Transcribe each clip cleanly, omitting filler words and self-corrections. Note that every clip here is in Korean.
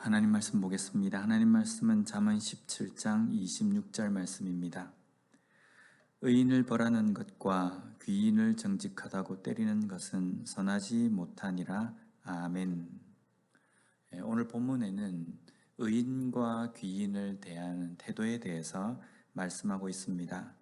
하나님 말씀 보겠습니다. 하나님 말씀은 잠언 17장 26절 말씀입니다. 의인을 벌하는 것과 귀인을 정직하다고 때리는 것은 선하지 못하니라. 아멘. 오늘 본문에는 의인과 귀인을 대하는 태도에 대해서 말씀하고 있습니다.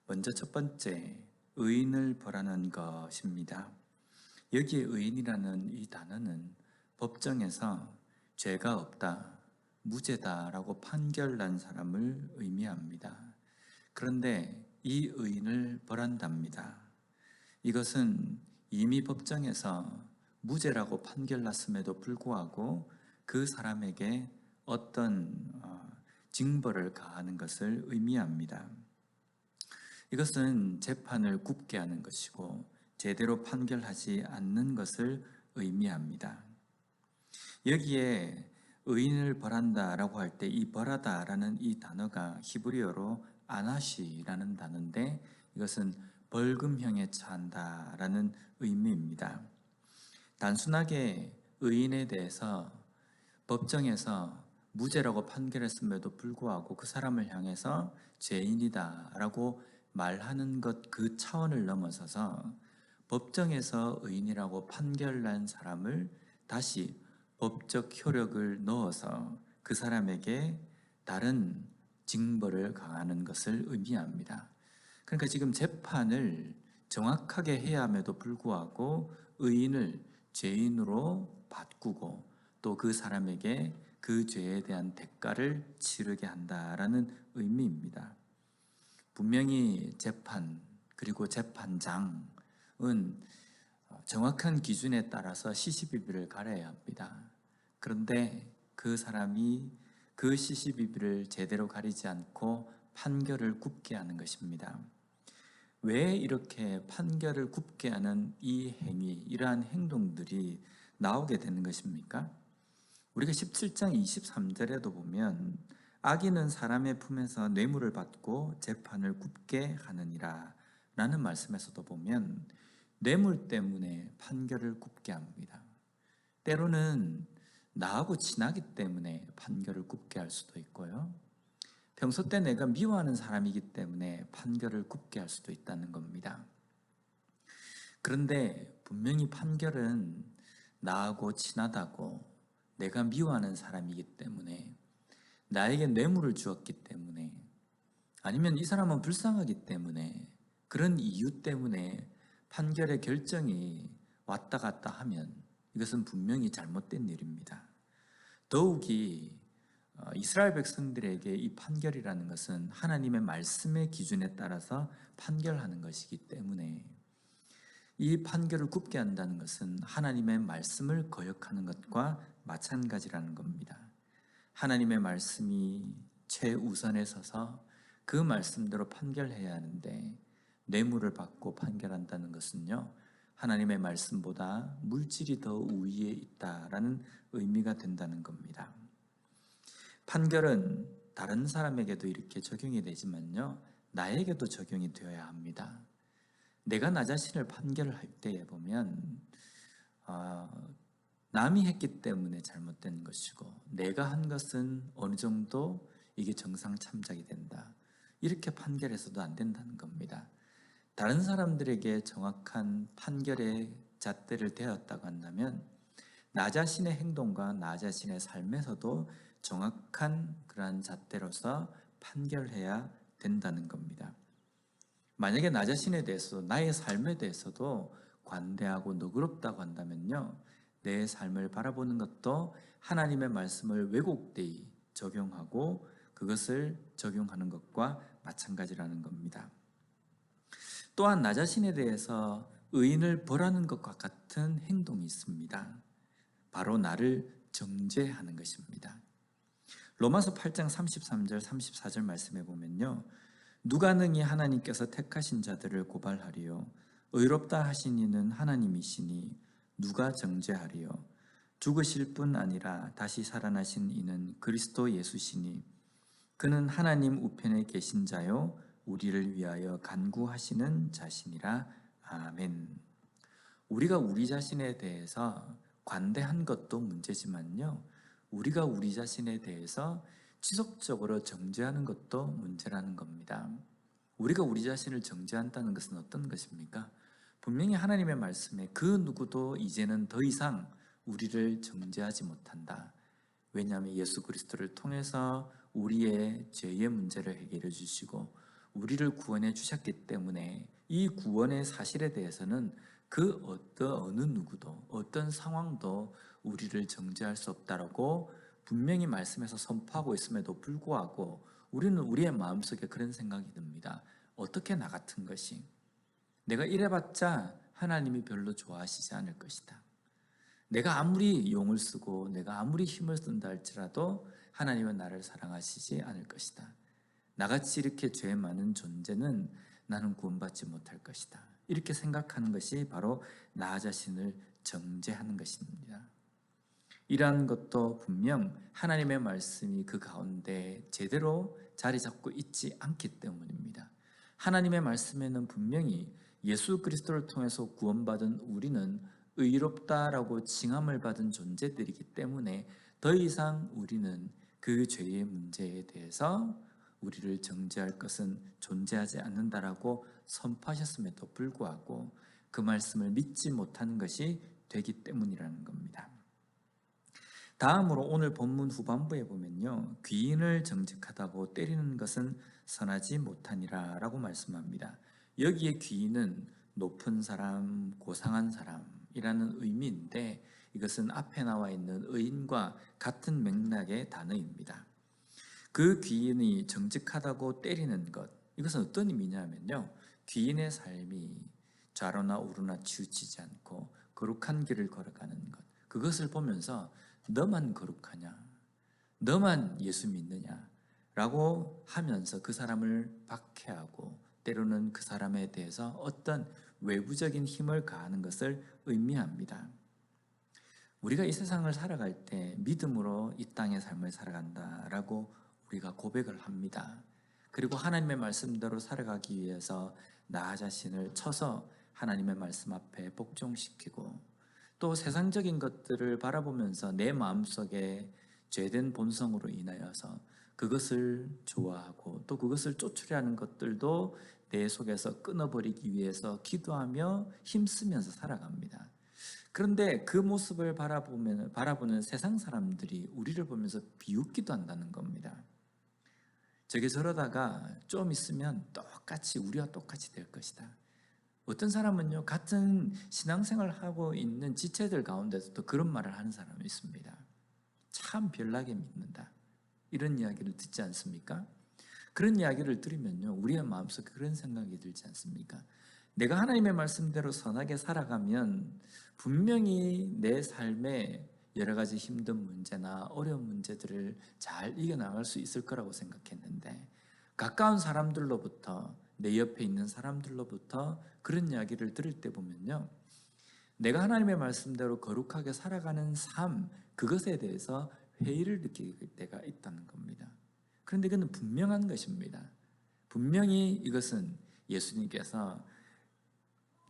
먼저 첫 번째, 의인을 벌하는 것입니다. 여기에 의인이라는 이 단어는 법정에서 죄가 없다, 무죄다라고 판결난 사람을 의미합니다. 그런데 이 의인을 벌한답니다. 이것은 이미 법정에서 무죄라고 판결났음에도 불구하고 그 사람에게 어떤 징벌을 가하는 것을 의미합니다. 이것은 재판을 굽게 하는 것이고 제대로 판결하지 않는 것을 의미합니다. 여기에 의인을 벌한다라고 할 때 이 벌하다라는 이 단어가 히브리어로 아나시라는 단어인데 이것은 벌금형에 처한다라는 의미입니다. 단순하게 의인에 대해서 법정에서 무죄라고 판결했음에도 불구하고 그 사람을 향해서 죄인이다라고 말하는 것 그 차원을 넘어서서 법정에서 의인이라고 판결난 사람을 다시 법적 효력을 넣어서 그 사람에게 다른 징벌을 가하는 것을 의미합니다. 그러니까 지금 재판을 정확하게 해야 함에도 불구하고 의인을 죄인으로 바꾸고 또 그 사람에게 그 죄에 대한 대가를 치르게 한다라는 의미입니다. 분명히 재판 그리고 재판장은 정확한 기준에 따라서 시시비비를 가려야 합니다. 그런데 그 사람이 그 시시비비를 제대로 가리지 않고 판결을 굽게 하는 것입니다. 왜 이렇게 판결을 굽게 하는 이 행위, 이러한 행동들이 나오게 되는 것입니까? 우리가 17장 23절에도 보면 악인은 사람의 품에서 뇌물을 받고 재판을 굽게 하느니라 라는 말씀에서도 보면 뇌물 때문에 판결을 굽게 합니다. 때로는 나하고 친하기 때문에 판결을 굽게 할 수도 있고요. 평소 때 내가 미워하는 사람이기 때문에 판결을 굽게 할 수도 있다는 겁니다. 그런데 분명히 판결은 나하고 친하다고 내가 미워하는 사람이기 때문에 나에게 뇌물을 주었기 때문에 아니면 이 사람은 불쌍하기 때문에 그런 이유 때문에 판결의 결정이 왔다 갔다 하면 이것은 분명히 잘못된 일입니다. 더욱이 이스라엘 백성들에게 이 판결이라는 것은 하나님의 말씀의 기준에 따라서 판결하는 것이기 때문에 이 판결을 굽게 한다는 것은 하나님의 말씀을 거역하는 것과 마찬가지라는 겁니다. 하나님의 말씀이 최우선에 서서 그 말씀대로 판결해야 하는데 뇌물을 받고 판결한다는 것은요, 하나님의 말씀보다 물질이 더 우위에 있다라는 의미가 된다는 겁니다. 판결은 다른 사람에게도 이렇게 적용이 되지만요, 나에게도 적용이 되어야 합니다. 내가 나 자신을 판결을 할 때에 보면 남이 했기 때문에 잘못된 것이고 내가 한 것은 어느 정도 이게 정상 참작이 된다, 이렇게 판결해서도 안 된다는 겁니다. 다른 사람들에게 정확한 판결의 잣대를 대었다고 한다면 나 자신의 행동과 나 자신의 삶에서도 정확한 그러한 잣대로서 판결해야 된다는 겁니다. 만약에 나 자신에 대해서 나의 삶에 대해서도 관대하고 너그럽다고 한다면요, 내 삶을 바라보는 것도 하나님의 말씀을 왜곡되이 적용하고 그것을 적용하는 것과 마찬가지라는 겁니다. 또한 나 자신에 대해서 의인을 벌하는 것과 같은 행동이 있습니다. 바로 나를 정죄하는 것입니다. 로마서 8장 33절 34절 말씀해 보면요, 누가 능히 하나님께서 택하신 자들을 고발하리요, 의롭다 하신 이는 하나님이시니 누가 정죄하리요. 죽으실 뿐 아니라 다시 살아나신 이는 그리스도 예수시니 그는 하나님 우편에 계신 자요 우리를 위하여 간구하시는 자신이라. 아멘. 우리가 우리 자신에 대해서 관대한 것도 문제지만요, 우리가 우리 자신에 대해서 지속적으로 정죄하는 것도 문제라는 겁니다. 우리가 우리 자신을 정죄한다는 것은 어떤 것입니까? 분명히 하나님의 말씀에 그 누구도 이제는 더 이상 우리를 정죄하지 못한다. 왜냐하면 예수 그리스도를 통해서 우리의 죄의 문제를 해결해 주시고 우리를 구원해 주셨기 때문에 이 구원의 사실에 대해서는 그 어느 누구도 어떤 상황도 우리를 정죄할 수 없다라고 분명히 말씀에서 선포하고 있음에도 불구하고 우리는 우리의 마음속에 그런 생각이 듭니다. 어떻게 나 같은 것이 내가 이래봤자 하나님이 별로 좋아하시지 않을 것이다. 내가 아무리 용을 쓰고 내가 아무리 힘을 쓴다 할지라도 하나님은 나를 사랑하시지 않을 것이다. 나같이 이렇게 죄 많은 존재는 나는 구원받지 못할 것이다. 이렇게 생각하는 것이 바로 나 자신을 정죄하는 것입니다. 이러한 것도 분명 하나님의 말씀이 그 가운데 제대로 자리 잡고 있지 않기 때문입니다. 하나님의 말씀에는 분명히 예수 그리스도를 통해서 구원받은 우리는 의롭다라고 칭함을 받은 존재들이기 때문에 더 이상 우리는 그 죄의 문제에 대해서 우리를 정죄할 것은 존재하지 않는다라고 선포하셨음에도 불구하고 그 말씀을 믿지 못하는 것이 되기 때문이라는 겁니다. 다음으로 오늘 본문 후반부에 보면요, 귀인을 정직하다고 때리는 것은 선하지 못하니라 라고 말씀합니다. 여기에 귀인은 높은 사람, 고상한 사람이라는 의미인데 이것은 앞에 나와 있는 의인과 같은 맥락의 단어입니다. 그 귀인이 정직하다고 때리는 것, 이것은 어떤 의미냐면요, 귀인의 삶이 좌로나 우로나 치우치지 않고 거룩한 길을 걸어가는 것, 그것을 보면서 너만 거룩하냐? 너만 예수 믿느냐? 라고 하면서 그 사람을 박해하고 때로는 그 사람에 대해서 어떤 외부적인 힘을 가하는 것을 의미합니다. 우리가 이 세상을 살아갈 때 믿음으로 이 땅의 삶을 살아간다라고 우리가 고백을 합니다. 그리고 하나님의 말씀대로 살아가기 위해서 나 자신을 쳐서 하나님의 말씀 앞에 복종시키고 또 세상적인 것들을 바라보면서 내 마음속에 죄된 본성으로 인하여서 그것을 좋아하고 또 그것을 쫓으려는 것들도 내 속에서 끊어버리기 위해서 기도하며 힘쓰면서 살아갑니다. 그런데 그 모습을 바라보는 세상 사람들이 우리를 보면서 비웃기도 한다는 겁니다. 저게 저러다가 좀 있으면 똑같이 우리와 똑같이 될 것이다. 어떤 사람은요, 같은 신앙생활을 하고 있는 지체들 가운데서도 그런 말을 하는 사람이 있습니다. 참 별나게 믿는다. 이런 이야기를 듣지 않습니까? 그런 이야기를 들으면요, 우리의 마음속에 그런 생각이 들지 않습니까? 내가 하나님의 말씀대로 선하게 살아가면 분명히 내 삶에 여러 가지 힘든 문제나 어려운 문제들을 잘 이겨나갈 수 있을 거라고 생각했는데 가까운 사람들로부터 내 옆에 있는 사람들로부터 그런 이야기를 들을 때 보면요, 내가 하나님의 말씀대로 거룩하게 살아가는 삶, 그것에 대해서 회의를 느낄 때가 있다는 겁니다. 그런데 그는 분명한 것입니다. 분명히 이것은 예수님께서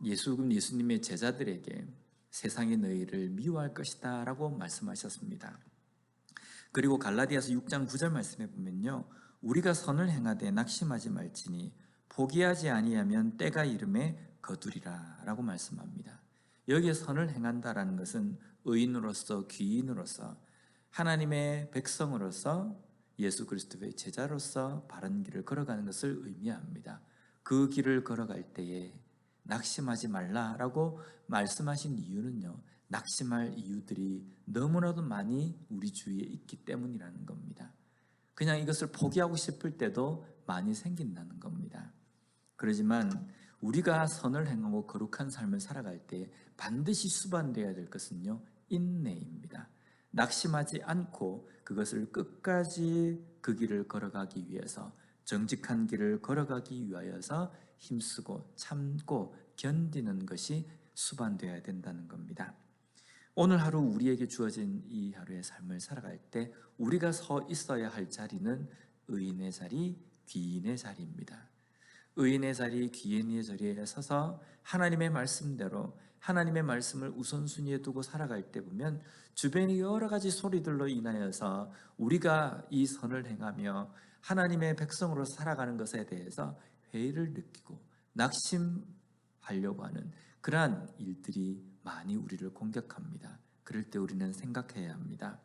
예수님의 제자들에게 세상이 너희를 미워할 것이다 라고 말씀하셨습니다. 그리고 갈라디아서 6장 9절 말씀에 보면요, 우리가 선을 행하되 낙심하지 말지니 포기하지 아니하면 때가 이름에 거두리라 라고 말씀합니다. 여기에 선을 행한다라는 것은 의인으로서 귀인으로서 하나님의 백성으로서 예수 그리스도의 제자로서 바른 길을 걸어가는 것을 의미합니다. 그 길을 걸어갈 때에 낙심하지 말라라고 말씀하신 이유는요, 낙심할 이유들이 너무나도 많이 우리 주위에 있기 때문이라는 겁니다. 그냥 이것을 포기하고 싶을 때도 많이 생긴다는 겁니다. 그렇지만 우리가 선을 행하고 거룩한 삶을 살아갈 때 반드시 수반되어야 될 것은요, 인내입니다. 낙심하지 않고 그것을 끝까지 그 길을 걸어가기 위해서, 정직한 길을 걸어가기 위하여서 힘쓰고 참고 견디는 것이 수반되어야 된다는 겁니다. 오늘 하루 우리에게 주어진 이 하루의 삶을 살아갈 때 우리가 서 있어야 할 자리는 의인의 자리, 귀인의 자리입니다. 의인의 자리, 귀인의 자리에 서서 하나님의 말씀대로 하나님의 말씀을 우선순위에 두고 살아갈 때 보면 주변의 여러 가지 소리들로 인하여서 우리가 이 선을 행하며 하나님의 백성으로 살아가는 것에 대해서 회의를 느끼고 낙심하려고 하는 그러한 일들이 많이 우리를 공격합니다. 그럴 때 우리는 생각해야 합니다.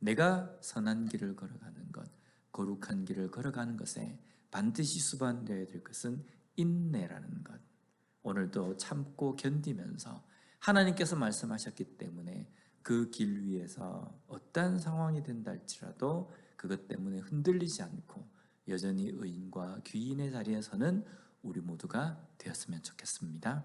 내가 선한 길을 걸어가는 것, 거룩한 길을 걸어가는 것에 반드시 수반되어야 될 것은 인내라는 것. 오늘도 참고 견디면서 하나님께서 말씀하셨기 때문에 그 길 위에서 어떠한 상황이 된다 할지라도 그것 때문에 흔들리지 않고 여전히 의인과 귀인의 자리에 서는 우리 모두가 되었으면 좋겠습니다.